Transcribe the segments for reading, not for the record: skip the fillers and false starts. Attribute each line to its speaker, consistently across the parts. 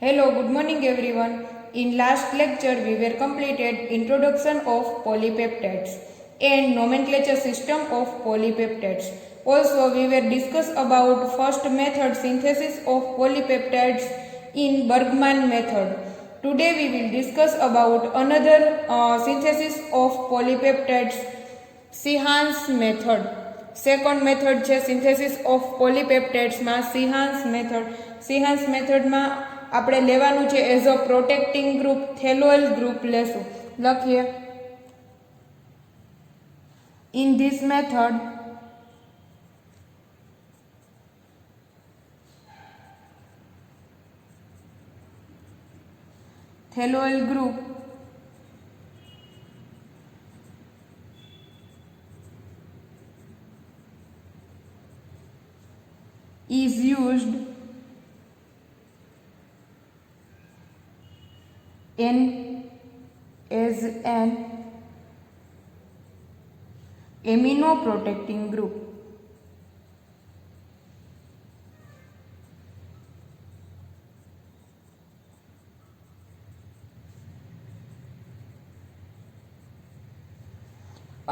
Speaker 1: Hello, good morning everyone. In last lecture we were completed introduction of polypeptides and nomenclature system of polypeptides. Also we were discuss about first method synthesis of polypeptides in Bergman method. Today we will discuss about another synthesis of polypeptides, Sihans method. Second method છે synthesis of પોલીપેપ્ટાઇડ્સમાં Sheehan's method. Sheehan's મેથડમાં આપણે લેવાનું છે as a protecting group phthaloyl group લેશું. લખીએ in this method phthaloyl group is used as an amino protecting group.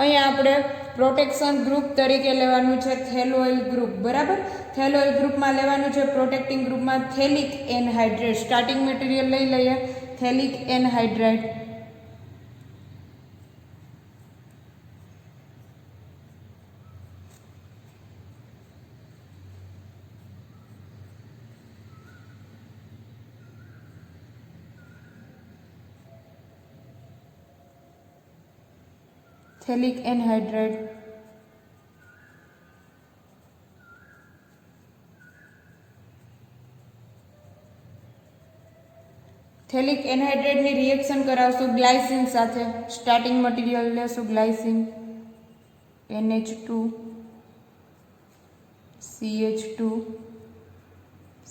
Speaker 1: અહીંયા આપણે પ્રોટેક્શન ગ્રુપ તરીકે લેવાનું છે થેલોઇલ ગ્રુપ. બરાબર, થેલોઇલ ગ્રુપમાં લેવાનું છે પ્રોટેક્ટિંગ ગ્રુપમાં થેલિક એનહાઇડ્રેટ. સ્ટાર્ટિંગ મટીરિયલ લઈ લઈએ થેલિક એનહાઇડ્રેટ. થેલિક એનહાઇડ્રેટ થેલિક એનહાઇડ્રેટની રિએક્શન કરાવશું ગ્લાયસિન સાથે. સ્ટાર્ટિંગ મટીરિયલ લેશું ગ્લાયસિન NH2 CH2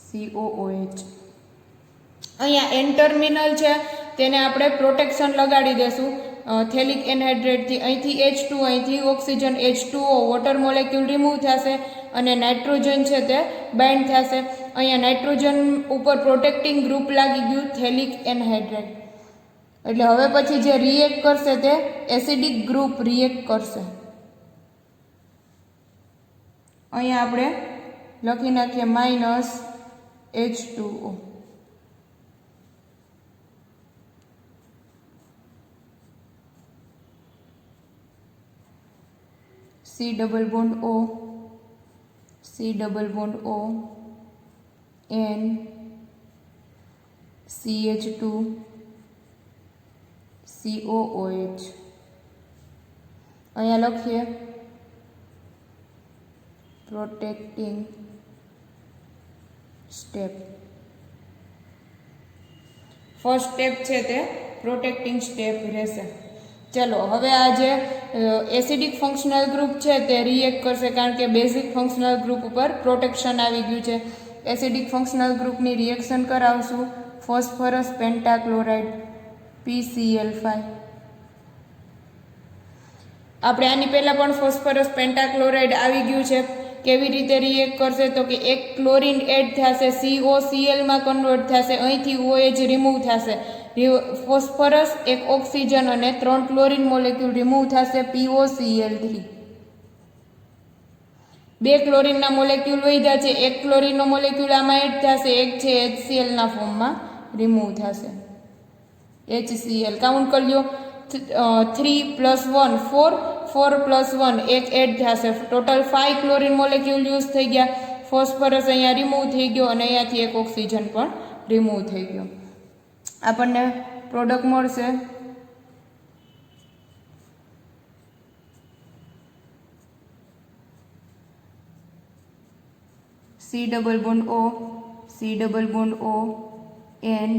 Speaker 1: COOH. અહીંયા એન ટર્મિનલ છે તેને આપણે પ્રોટેક્શન લગાડી દેશું થેલિક એનહાઇડ્રેટથી. અહીંથી H2, અહીંથી oxygen H2O water molecule remove થશે અને નાઇટ્રોજન છે તે બાઇન્ડ થશે. અહીંયા નાઇટ્રોજન ઉપર પ્રોટેક્ટિંગ ગ્રુપ લાગી ગયું થેલિક એનહાઇડ્રેટ. એટલે હવે પછી જે રિએક્ટ કરશે તે એસિડિક ગ્રુપ રિએક્ટ કરશે. અહીંયા આપણે લખી નાખીએ -H2O. C double bond O, C double bond O, N, CH2, COOH. અહીંયા લખીએ પ્રોટેક્ટિંગ સ્ટેપ. ફર્સ્ટ સ્ટેપ છે તે પ્રોટેક્ટિંગ સ્ટેપ રહેશે. ચલો હવે આ જે એસિડિક ફંક્શનલ ગ્રુપ છે તે રિએક્ટ કરશે કારણ કે બેઝિક ફંક્શનલ ગ્રુપ ઉપર પ્રોટેક્શન આવી ગયું છે. એસિડિક ફંક્શનલ ગ્રુપની રિએક્શન કરાવશું ફોસ્ફરસ પેન્ટાક્લોરાઇડ PCl5. આપણે આની પહેલાં પણ ફોસ્ફરસ પેન્ટાક્લોરાઇડ આવી ગયું છે. કેવી રીતે રિએક્ટ કરશે તો કે એક ક્લોરિન એડ થશે, COCl માં કન્વર્ટ થશે, અહીંથી OH રિમૂવ થશે, ફોસ્ફરસ એક ઓક્સિજન અને 3 ક્લોરિન મોલેક્યુલ રિમૂવ થશે POCl3. 2 ક્લોરિનના મોલેક્યુલ વધ્યા છે, એક ક્લોરિનનો મોલેક્યુલ આમાં એડ થશે, એક છે HCl ના ફોર્મમાં રિમૂવ થશે HCl. કાઉન્ટ કરી લો 3 + 1 4, 4 + 1 એક એડ થશે, ટોટલ 5 ક્લોરિન મોલેક્યુલ યુઝ થઈ ગયા. ફોસ્ફરસ અહીંયા રિમૂવ થઈ ગયો અને અહીંયાથી એક ઓક્સિજન પણ રિમૂવ થઈ ગયો. આપણને પ્રોડક્ટ મળશે C double bond O, C double bond O, N,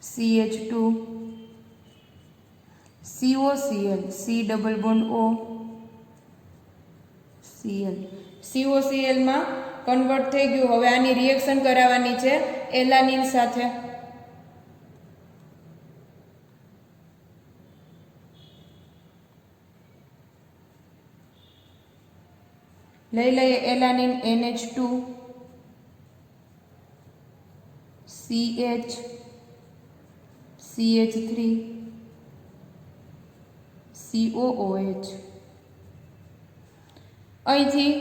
Speaker 1: CH2, COCl, C double bond O, Cl. COCl માં કન્વર્ટ થઈ ગયું. હવે આની રિએક્શન કરાવવાની છે એલાનિન સાથે. લઈ લઈએ એલાનિન NH2 CH CH3 COOH. અહીંથી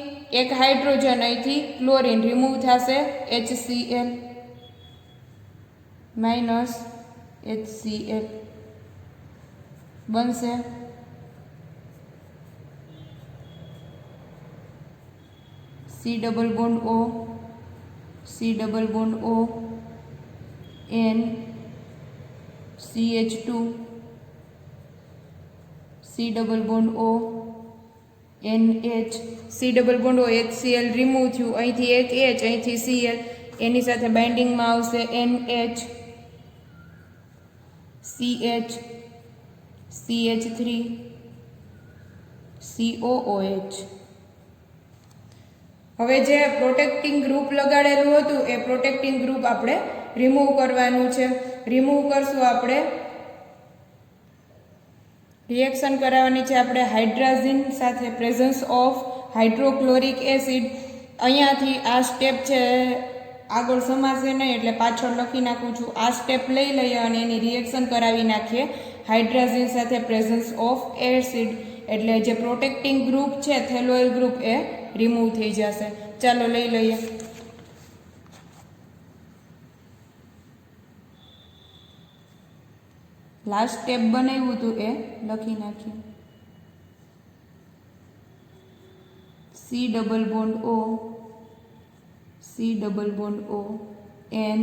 Speaker 1: એક હાઇડ્રોજન, અહીંથી ક્લોરીન રિમૂવ થશે, HCl માઇનસ HCl બનશે C double bond O, C double bond O, N CH2 C double bond O, NH C double bond O, HCl remove થયું, અહીંથી એક H, અહીંથી Cl, એની સાથે બાઇન્ડિંગમાં આવશે NH CH CH3 COOH. હવે જે પ્રોટેક્ટિંગ ગ્રુપ લગાડેલું હતું એ પ્રોટેક્ટિંગ ગ્રુપ આપણે રિમૂવ કરવાનું છે. રિમૂવ કરશું આપણે, રિએક્શન કરાવવાની છે આપણે હાઇડ્રાઝિન સાથે, પ્રેઝન્સ ઓફ હાઇડ્રોક્લોરિક એસિડ. અહીંયાથી આ સ્ટેપ છે આગળ સમાશે નહીં એટલે પાછળ લખી નાખું છું. આ સ્ટેપ લઈ લઈએ અને એની રિએક્શન કરાવી નાખીએ હાઇડ્રાઝિન સાથે પ્રેઝન્સ ઓફ એસિડ, એટલે જે પ્રોટેક્ટિંગ ગ્રુપ છે થેલોઇલ ગ્રુપ એ રિમૂવ થઈ જશે. ચાલો લઈ લઈએ. લાસ્ટ સ્ટેપ બનાવ્યું હતું એ લખી નાખ્યું. C double bond O, C double bond O, N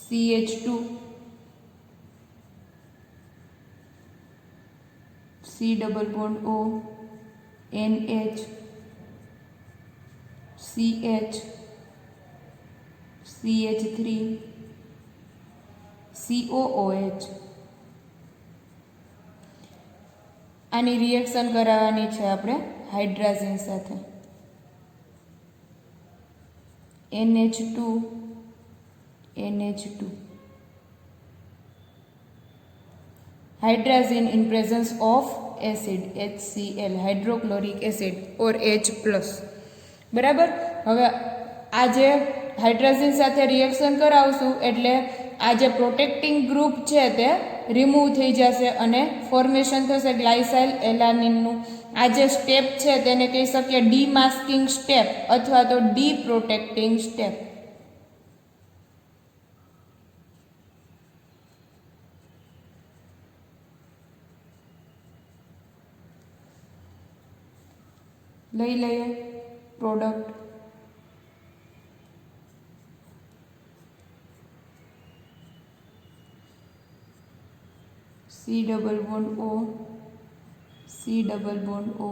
Speaker 1: CH2 C double bond O, NH CH CH3 COOH. આની રિએક્શન કરાવવાની છે આપણે હાઇડ્રાઝિન સાથે. NH2 NH2 hydrazine in presence of acid HCl hydrochloric acid or H+. બરાબર. હવે આ જે હાઇડ્રાઝિન સાથે રિએક્શન કરાવશું એટલે આ જે પ્રોટેક્ટિંગ ગ્રુપ છે તે રિમૂવ થઈ જશે અને ફોર્મેશન થશે ગ્લાયસાઇલ એલાનિનનું. આ જે સ્ટેપ છે તેને કહી શકીએ ડીમાસ્કિંગ સ્ટેપ અથવા તો ડી પ્રોટેક્ટિંગ સ્ટેપ. લઈ લઈએ product. C double bond O, C double bond O,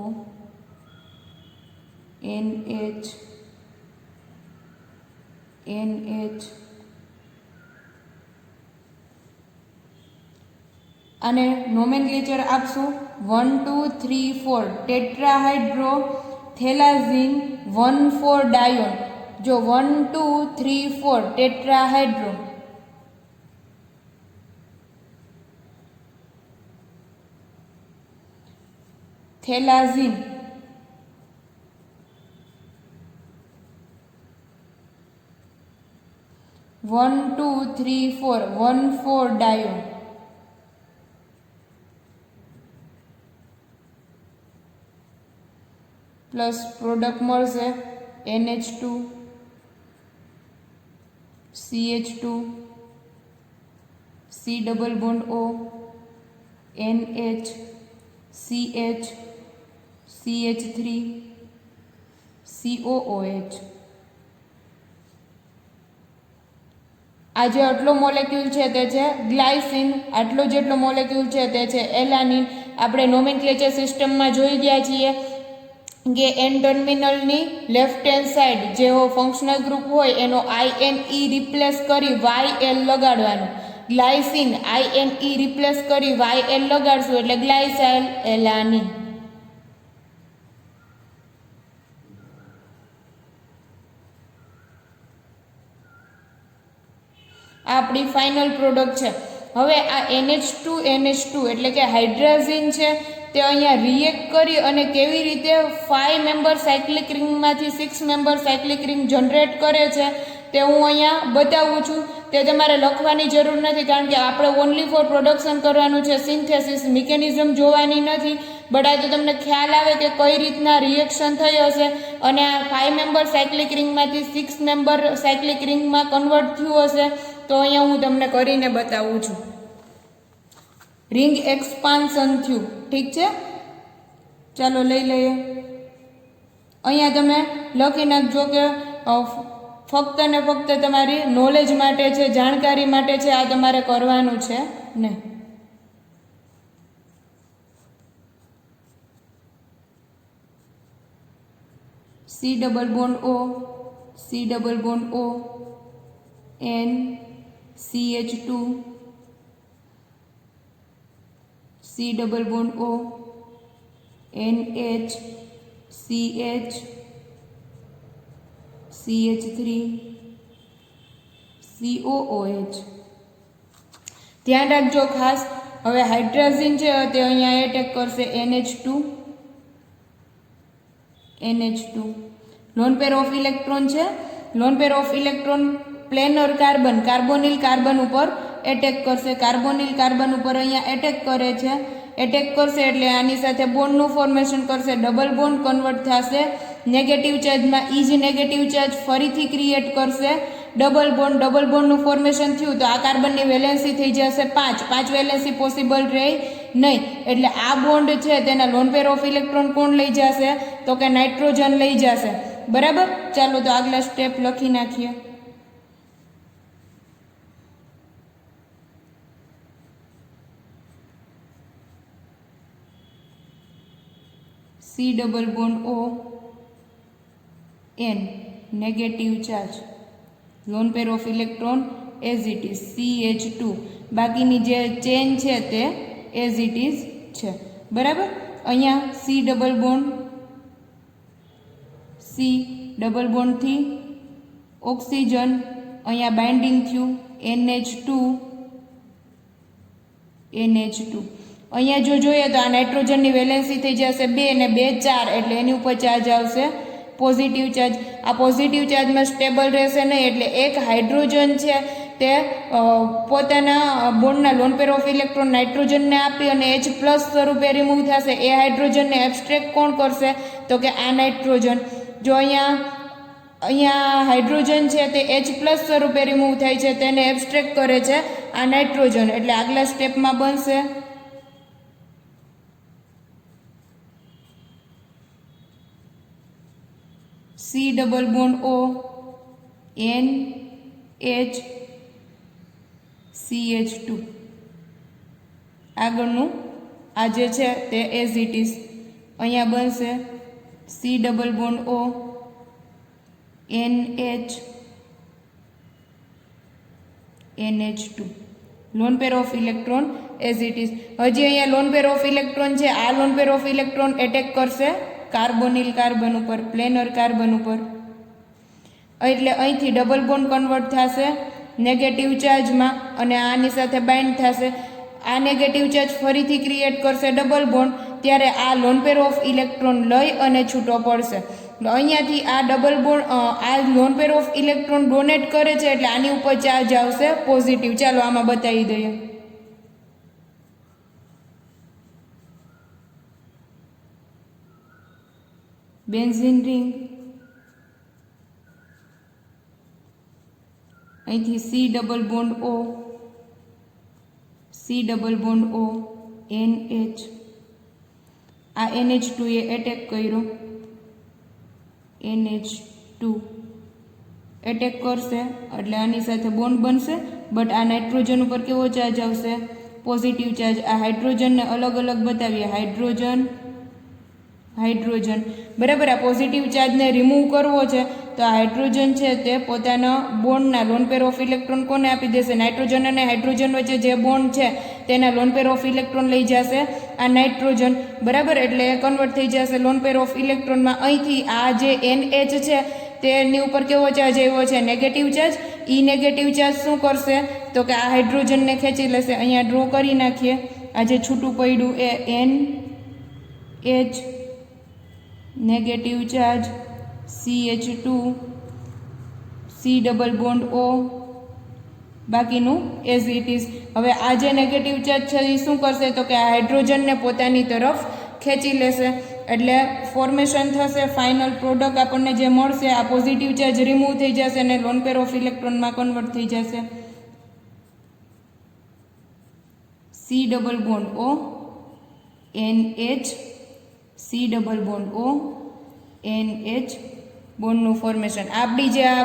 Speaker 1: NH NH. અને નોમેનક્લેચર આપશું 1 2 3 4 ટેટ્રાહાઇડ્રો થેલાઝિન 1,4 ડાયોન. જો 1 2 3 4 ટેટ્રાહાઇડ્રો થેલાઝિન 1 2 3 4 1,4 ડાયોન પ્લસ પ્રોડક્ટ મળશે NH2 CH2 C double bond O, NH CH CH3 COOH. આ જે આટલો મોલેક્યુલ છે તે છે ગ્લાયસિન, આટલો જેટલો મોલેક્યુલ છે તે છે એલાનિન. આપણે નોમેનક્લેચર સિસ્ટમમાં જોઈ ગયા છીએ કે એન ટર્મિનલની લેફ્ટ હેન્ડ સાઈડ જેવો ફંક્શનલ ગ્રુપ હોય એનો INE રિપ્લેસ કરી YL લગાડવાનો. ગ્લાયસિન INE રિપ્લેસ કરી YL લગાડશું એટલે ગ્લાયસાઇલ એલાનિન. આ આપણી ફાઇનલ પ્રોડક્ટ છે. હવે આ NH2 એટલે કે હાઇડ્રાઝિન છે તે અહીંયા રિએક્ટ કરી અને કેવી રીતે 5 મેમ્બર સાયક્લિક રિંગમાંથી 6 મેમ્બર સાયક્લિક રિંગ જનરેટ કરે છે તે હું અહીંયા બતાવું છું. તે તમારે લખવાની જરૂર નથી, કારણ કે આપણે ઓનલી ફોર પ્રોડક્શન કરવાનું છે, સિન્થેસિસ મિકેનિઝમ જોવાની નથી. બટ આ તો તમને ખ્યાલ આવે કે કઈ રીતના રિએક્શન થઈ હશે અને આ 5 મેમ્બર સાયક્લિક રિંગમાંથી 6 મેમ્બર સાયક્લિક રિંગમાં કન્વર્ટ થયું હશે. તો અહીંયા હું તમને કરીને બતાવું છું. રિંગ એક્સપાન્શન થયું, ઠીક છે. ચાલો લઈ લઈએ. અહીંયા તમે લખી નાખજો કે ફક્ત ને ફક્ત તમારી નોલેજ માટે છે, જાણકારી માટે છે, આ તમારે કરવાનું છે નહીં. C double bond O, C double bond O, N CH2, C double bond O, NH CH, CH3, COOH. ધ્યાન રાખજો ખાસ. હવે હાઇડ્રોજન છે તે અહીંયા એટેક કરશે NH2, NH2. Lone pair of electron છે. Lone pair of electron planar carbon, carbonyl carbon ઉપર એટેક કરશે. કાર્બોનિલ કાર્બન ઉપર અહીંયા એટેક કરે છે. એટેક કરશે એટલે આની સાથે બોન્ડનું ફોર્મેશન કરશે. ડબલ બોન્ડ કન્વર્ટ થશે નેગેટિવ ચાર્જમાં. ઈ જ નેગેટિવ ચાર્જ ફરીથી ક્રિએટ કરશે ડબલ બોન્ડ. ડબલ બોન્ડનું ફોર્મેશન થયું તો આ કાર્બનની વેલેન્સી થઈ જશે 5. 5 વેલેન્સી પોસિબલ રહે નહીં. એટલે આ બોન્ડ છે તેના લોન પેર ઓફ ઇલેક્ટ્રોન કોણ લઈ જશે? તો કે નાઇટ્રોજન લઈ જશે. બરાબર. ચાલો તો આગલા સ્ટેપ લખી નાખીએ. C double bond O, N negative charge. Loan pair of electron as it is CH2. બાકીની જે ચેન છે તે એઝ ઇટ ઇઝ છે. બરાબર. અહીંયા C double bond, C double બોન્ડથી ઓક્સિજન અહીંયા બાઇન્ડિંગ થયું NH2, NH2. અહીંયા જો જોઈએ તો આ નાઇટ્રોજનની વેલેન્સી થઈ જશે 2 અને 2 4, એટલે એની ઉપર ચાર્જ આવશે પોઝિટિવ ચાર્જ. આ પોઝિટિવ ચાર્જમાં સ્ટેબલ રહેશે નહીં, એટલે એક હાઇડ્રોજન છે તે પોતાના બોન્ડના લોન પેર ઓફ ઇલેક્ટ્રોન નાઇટ્રોજનને આપી અને H પ્લસ સ્વરૂપે રિમૂવ થશે. એ હાઇડ્રોજનને એબ્સ્ટ્રેક્ટ કોણ કરશે? તો કે આ નાઇટ્રોજન. જો અહીંયા હાઇડ્રોજન છે તે H પ્લસ સ્વરૂપે રિમૂવ થાય છે, તેને એબ્સ્ટ્રેક્ટ કરે છે આ નાઇટ્રોજન. એટલે આગલા સ્ટેપમાં બનશે C double bond O, N H CH2. આગળનું આ જે છે તે એઝ ઇટ ઇઝ અહીંયા બનશે C double bond O, NH NH2. Lone pair of electron as it is. હજી અહીંયા લોન પેર ઓફ ઇલેક્ટ્રોન છે. આ loan pair of electron attack કરશે કાર્બોનિલ કાર્બન ઉપર, પ્લેનર કાર્બન ઉપર. એટલે અહીંથી ડબલ બોન્ડ કન્વર્ટ થશે નેગેટિવ ચાર્જમાં અને આની સાથે બાઇન્ડ થશે. આ નેગેટિવ ચાર્જ ફરીથી ક્રિએટ કરશે ડબલ બોન્ડ. ત્યારે આ લોન પેર ઓફ ઇલેક્ટ્રોન લઈ અને છૂટો પડશે. અહીંયાથી આ ડબલ બોન્ડ આ loan pair of electron donate કરે છે, એટલે આની ઉપર ચાર્જ આવશે પોઝિટિવ. ચાલો આમાં બતાવી દઈએ. બેન્ઝીન રિંગ, અહીંથી C double bond O, C double bond O, NH. આ NH2 એ એટેક કર્યો, NH2 એટેક કરશે એટલે આની સાથે બોન્ડ બનશે. બટ આ નાઇટ્રોજન ઉપર કેવો ચાર્જ આવશે? Positive charge. આ હાઇડ્રોજનને અલગ અલગ બતાવીએ. Hydrogen, hydrogen. બરાબર. આ પોઝિટિવ ચાર્જને રિમૂવ કરવો છે તો આ હાઇડ્રોજન છે તે પોતાના બોન્ડના લોન પેર ઓફ ઇલેક્ટ્રોન કોને આપી દેશે? નાઇટ્રોજન અને હાઇડ્રોજન વચ્ચે જે બોન્ડ છે તેના લોન પેર ઓફ ઇલેક્ટ્રોન લઈ જશે આ નાઇટ્રોજન. બરાબર. એટલે એ કન્વર્ટ થઈ જશે લોન પેર ઓફ ઇલેક્ટ્રોનમાં. અહીંથી આ જે NH છે તેની ઉપર કેવો ચાર્જ આવ્યો છે? Negative charge. ઈ નેગેટિવ ચાર્જ શું કરશે? તો કે આ હાઇડ્રોજનને ખેંચી લેશે. અહીંયા ડ્રો કરી નાખીએ. આ જે છૂટું પડ્યું એ N H negative charge CH2 C double bond O બાકીનું એઝ ઇટ ઇઝ. હવે આ જે નેગેટિવ ચાર્જ છે એ શું કરશે તો કે આ હાઇડ્રોજનને પોતાની તરફ ખેંચી લેશે, એટલે ફોર્મેશન થશે. ફાઇનલ પ્રોડક્ટ આપણને જે મળશે આ પોઝિટિવ ચાર્જ રિમૂવ થઈ જશે અને લોન પેર ઓફ ઇલેક્ટ્રોનમાં કન્વર્ટ થઈ જશે. C double bond O NH C double bond O NH બોન્ડનું ફોર્મેશન. આપણી જે આ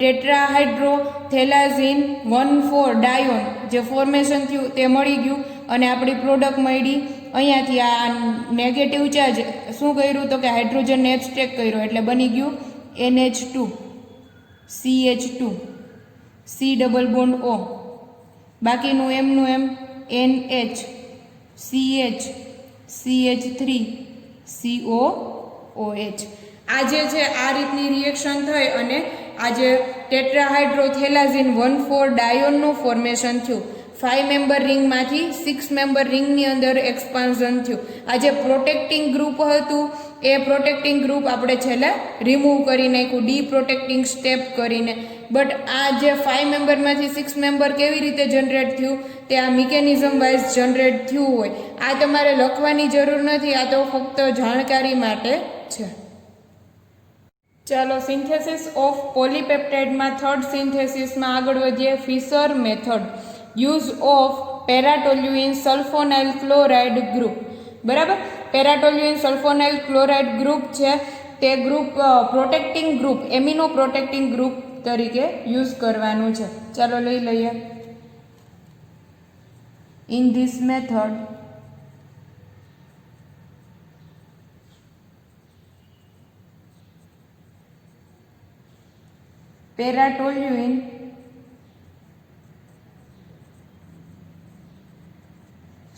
Speaker 1: ટેટ્રાહાઇડ્રોથેલાઝીન 1,4 ડાયોન જે ફોર્મેશન થયું તે મળી ગયું અને આપણી પ્રોડક્ટ મળી. અહીંયાથી આ નેગેટિવ ચાર્જ શું કર્યું તો કે હાઇડ્રોજનને એબ્સ્ટ્રેક્ટ કર્યો એટલે બની ગયું NH2 CH2 C double bond O બાકીનું એમનું એમ NH CH CH3 COOH. આ જે છે આ રીતની રિએક્શન થઈ અને આ જે ટેટ્રાહાઇડ્રોથેલાઝીન 1,4 ડાયોનનું ફોર્મેશન થયું. 5 મેમ્બર રિંગમાંથી 6 મેમ્બર રિંગની અંદર એક્સપાન્ઝન થયું. આ જે પ્રોટેક્ટિંગ ગ્રુપ હતું એ પ્રોટેક્ટિંગ ગ્રુપ આપણે છેલ્લે રિમૂવ કરી નાખ્યું ડી પ્રોટેક્ટિંગ સ્ટેપ કરીને. બટ આ જે 5 મેમ્બરમાંથી 6 મેમ્બર કેવી રીતે જનરેટ થયું તે આ મિકેનિઝમ વાઇઝ જનરેટ થયું હોય. આ તમારે લખવાની જરૂર નથી, આ તો ફક્ત જાણકારી માટે છે. ચાલો સિન્થેસિસ ઓફ પોલીપેપ્ટાઇડમાં થર્ડ સિન્થેસિસમાં આગળ વધીએ. Fischer method. Use of paratoluene sulfonyl chloride group. બરાબર, પેરાટોલ્યુઇન સલ્ફોનાઇલ ક્લોરાઇડ ગ્રુપ છે તે group protecting group amino protecting group તરીકે યુઝ કરવાનું છે. ચાલો લઈ લઈએ. In this method paratoluene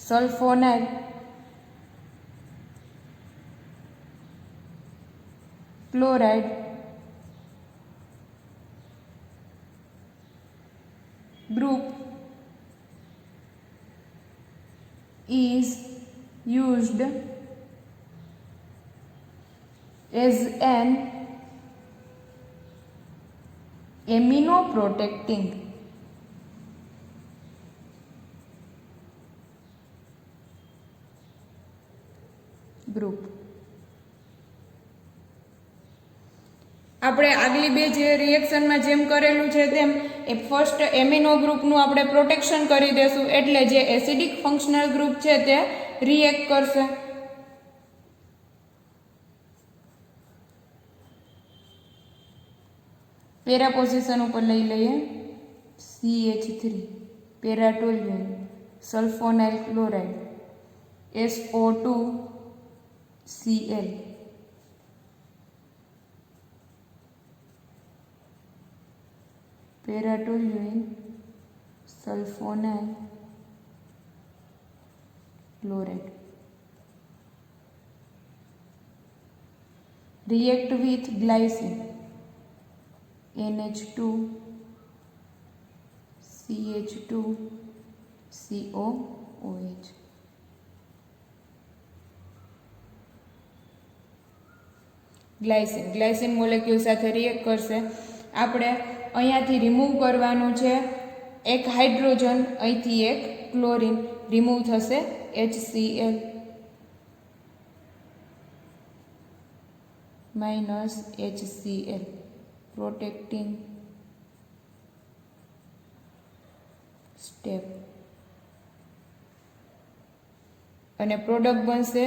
Speaker 1: sulfonyl chloride group is used as an aminoprotecting group. આપણે આગલી બે જે રિએક્શનમાં જેમ કરેલું છે તેમ એ ફર્સ્ટ એમિનો ગ્રુપનું આપણે પ્રોટેક્શન કરી દેશું એટલે જે એસિડિક ફંક્શનલ ગ્રુપ છે તે રિએક્ટ કરશે. પેરા પોઝિશન ઉપર લઈ લઈએ. CH3 paratoluene sulfonyl chloride SO2 Cl paratoluene sulfonyl chloride react with glycine NH2 CH2 COOH. Glycine molecule સાથે રિએક્ટ કરશે. આપણે અહીંયાથી રિમૂવ કરવાનું છે એક હાઇડ્રોજન, અહીંથી એક ક્લોરીન રિમૂવ થશે HCl minus HCl protecting step અને પ્રોડક્ટ બનશે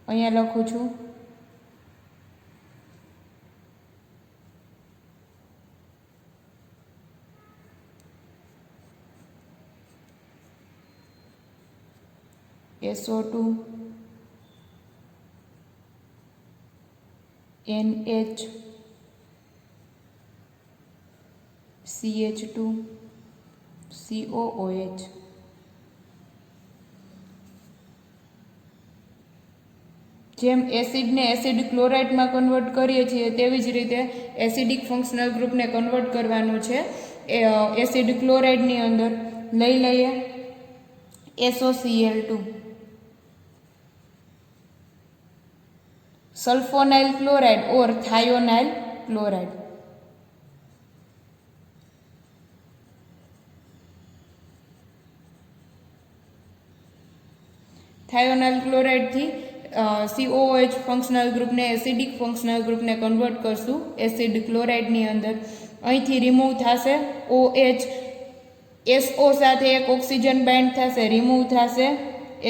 Speaker 1: અહીંયા લખું છું SO2 NH CH2 COOH. જેમ એસિડને એસિડ ક્લોરાઇડમાં કન્વર્ટ કરીએ છીએ તેવી જ રીતે એસિડિક ફંક્શનલ ગ્રુપને કન્વર્ટ કરવાનું છે એસિડ ક્લોરાઇડની અંદર. લઈ લઈએ SOCl2, सल्फोनाइल क्लोराइड और थायोनाइल क्लोराइड। थायोनाइल क्लोराइड थी COOH फंक्शनल ग्रुप ने एसिडिक फंक्शनल ग्रुप ने कन्वर्ट करशू एसिड क्लोराइड नी अंदर। અહીંથી રિમૂવ થશે OH, SO સાથે એક ઓક્સિજન બાઇન્ડ થશે, રિમૂવ થશે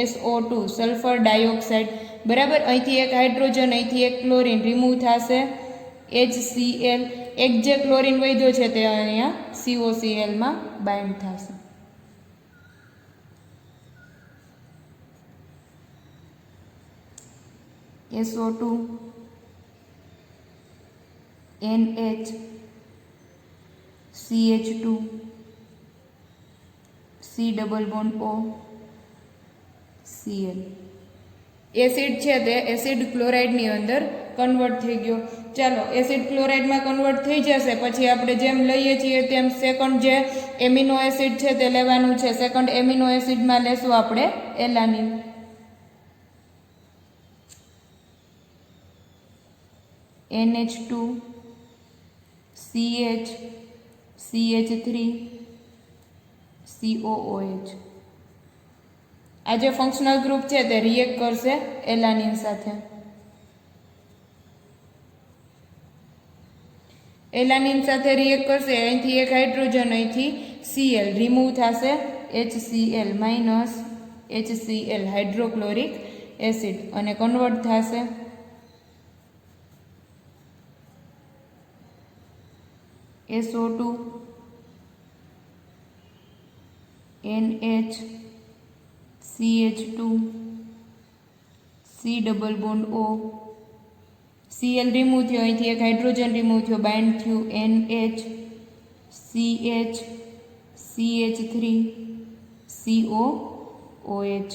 Speaker 1: SO2 સલ્ફર ડાયોક્સાઇડ, બરાબર। અહીંથી એક હાઇડ્રોજન, અહીંથી એક ક્લોરીન રિમૂવ થશે HCl, એક જે ક્લોરીન વધ્યો છે તે અહીંયા COCl માં બાઇન્ડ થશે। SO2 NH CH2 C double bond O Cl। Acid છે તે એસિડ ક્લોરાઇડની અંદર કન્વર્ટ થઈ ગયો। ચાલો એસિડ ક્લોરાઇડમાં કન્વર્ટ થઈ જશે પછી આપણે જેમ લઈએ છીએ તેમ સેકન્ડ જે એમિનો એસિડ છે તે લેવાનું છે। સેકન્ડ એમિનો એસિડમાં લેશું આપણે એલાનિન। NH2 CH CH3 COOH। આ જે ફંક્શનલ ગ્રુપ છે તે રિએક્ટ કરશે એલાનિન સાથે। એલાનિન સાથે રિએક્ટ કરશે, અહીંથી એક હાઇડ્રોજન, અહીંથી Cl રિમૂવ થશે HCl minus HCl hydrochloric acid અને કન્વર્ટ થશે SO2 NH CH2 C double bond O Cl remove થયો, અહીંથી એક હાઇડ્રોજન રિમૂવ થયો, બાઇન્ડ થયું NH CH CH3 COOH।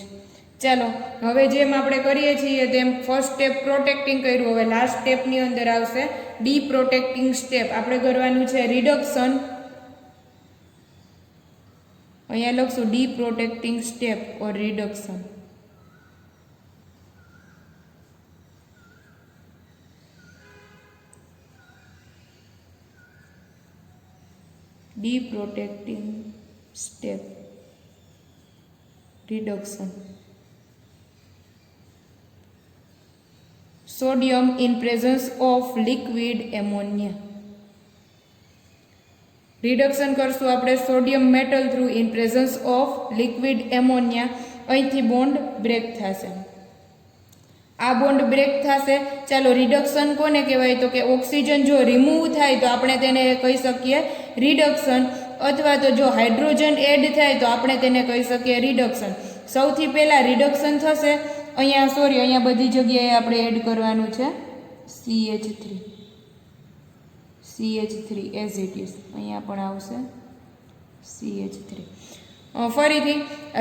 Speaker 1: ચાલો હવે જેમ આપણે કરીએ છીએ તેમ ફર્સ્ટ સ્ટેપ પ્રોટેક્ટિંગ કર્યું, હવે લાસ્ટ સ્ટેપની અંદર આવશે ડી પ્રોટેક્ટિંગ સ્ટેપ। આપણે કરવાનું છે રિડક્શન, અહીંયા લખશું D protecting step or reduction. D protecting step reduction. sodium in presence of liquid ammonia। Reduction કરશું આપણે sodium metal through in presence of liquid ammonia. અહીંથી બોન્ડ બ્રેક થશે, આ બોન્ડ બ્રેક થશે। ચાલો રિડક્શન કોને કહેવાય તો કે ઓક્સિજન જો રિમૂવ થાય તો આપણે તેને કહી શકીએ રિડક્શન, અથવા તો જો હાઇડ્રોજન એડ થાય તો આપણે તેને કહી શકીએ રિડક્શન। સૌથી પહેલાં રિડક્શન થશે, અહીંયા સોરી અહીંયા બધી જગ્યાએ આપણે એડ કરવાનું છે CH3 એઝ ઇટ ઇઝ, અહીંયા પણ આવશે CH3। ફરીથી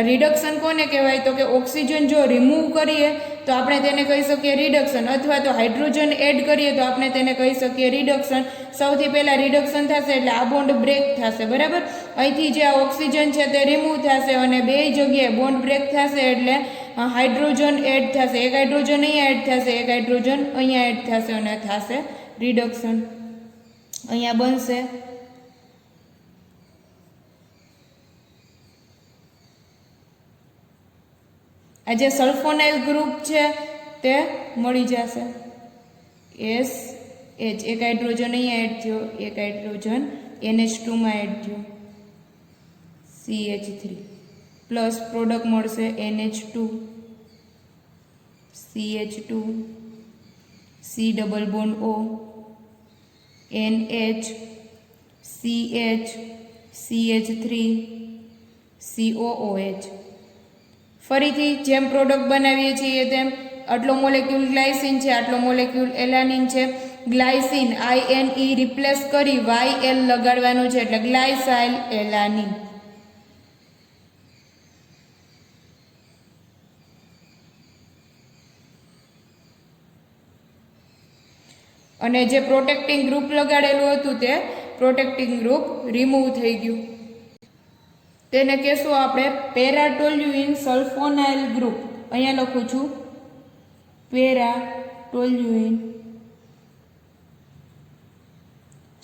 Speaker 1: રિડક્શન કોને કહેવાય તો કે ઓક્સિજન જો રિમૂવ કરીએ તો આપણે તેને કહી શકીએ રિડક્શન, અથવા તો હાઇડ્રોજન એડ કરીએ તો આપણે તેને કહી શકીએ રિડક્શન। સૌથી પહેલાં રિડક્શન થશે એટલે આ બોન્ડ બ્રેક થશે, બરાબર। અહીંથી જે આ ઓક્સિજન છે તે રિમૂવ થશે અને બે જગ્યાએ બોન્ડ બ્રેક થશે એટલે હાઇડ્રોજન એડ થશે, એક હાઇડ્રોજન અહીંયા એડ થશે, એક હાઇડ્રોજન અહીંયા એડ થશે અને થશે રિડક્શન। અહીંયા બનશે આ જે સલ્ફોનાઇલ ગ્રુપ છે તે મળી જશે SH, એક હાઇડ્રોજન અહીંયા એડ થયો, એક હાઇડ્રોજન NH2 માં એડ થયો CH3 પ્લસ પ્રોડક્ટ મળશે NH2 CH2 C double bond O NH CH CH3 COOH। ફરીથી જેમ પ્રોડક્ટ બનાવીએ છીએ તેમ આટલો મોલેક્યુલ ગ્લાયસિન છે, આટલો મોલેક્યુલ એલાનિન છે। ગ્લાયસિન INE રિપ્લેસ કરી YL લગાડવાનું છે એટલે ગ્લાયસાઇલ એલાનિન। અને જે પ્રોટેક્ટિંગ ગ્રુપ લગાડેલું હતું તે પ્રોટેક્ટિંગ ગ્રુપ રિમૂવ થઈ ગયું। તેને કહેશું આપણે પેરાટોલ્યુઇન સલ્ફોનાઇલ ગ્રુપ. અહીંયા લખું છું paratoluene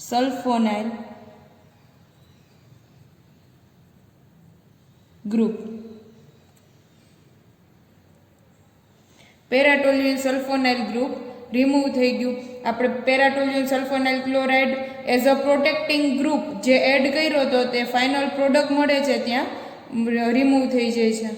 Speaker 1: sulfonyl group. Paratoluene sulfonyl group remove થઈ ગયું. આપણે paratoluene sulfonyl chloride as a protecting group જે એડ કર્યો હતો તે ફાઇનલ પ્રોડક્ટ મળે છે ત્યાં રિમૂવ થઈ જાય છે.